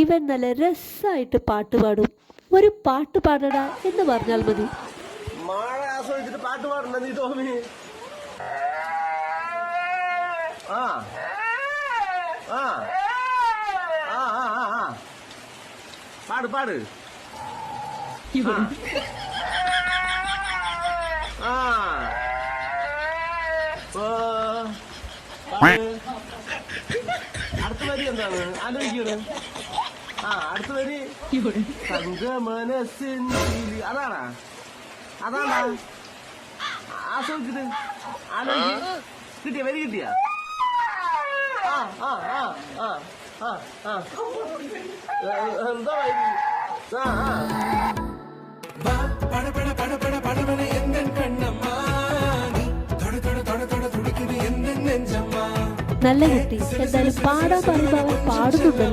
ഇവൻ നല്ല രസമായിട്ട് പാട്ട് പാടും. ഒരു പാട്ട് പാടടാ എന്ന് പറഞ്ഞാൽ മതി. മഴ ആസ്വദിച്ചിട്ട് പാട്ട് പാടണ്ട നീ ടോമി. ആ ആ ആ ആ പാട് പാട്. ആ അടുത്ത വരി എന്താണ് ആലോചിക്കണേ? അടുത്ത വരി സംഗമനസ്സിൻ അതാണാ അതാണാ ആസ്വദിച്ചിട്ട് ആലോചിക്ക്. കിട്ടിയ വരി കിട്ടിയ എന്താ വരി? നല്ല കുട്ടി. എന്തായാലും പാടാൻ പറയുമ്പോൾ അവൻ പാടുന്നുണ്ടല്ലോ.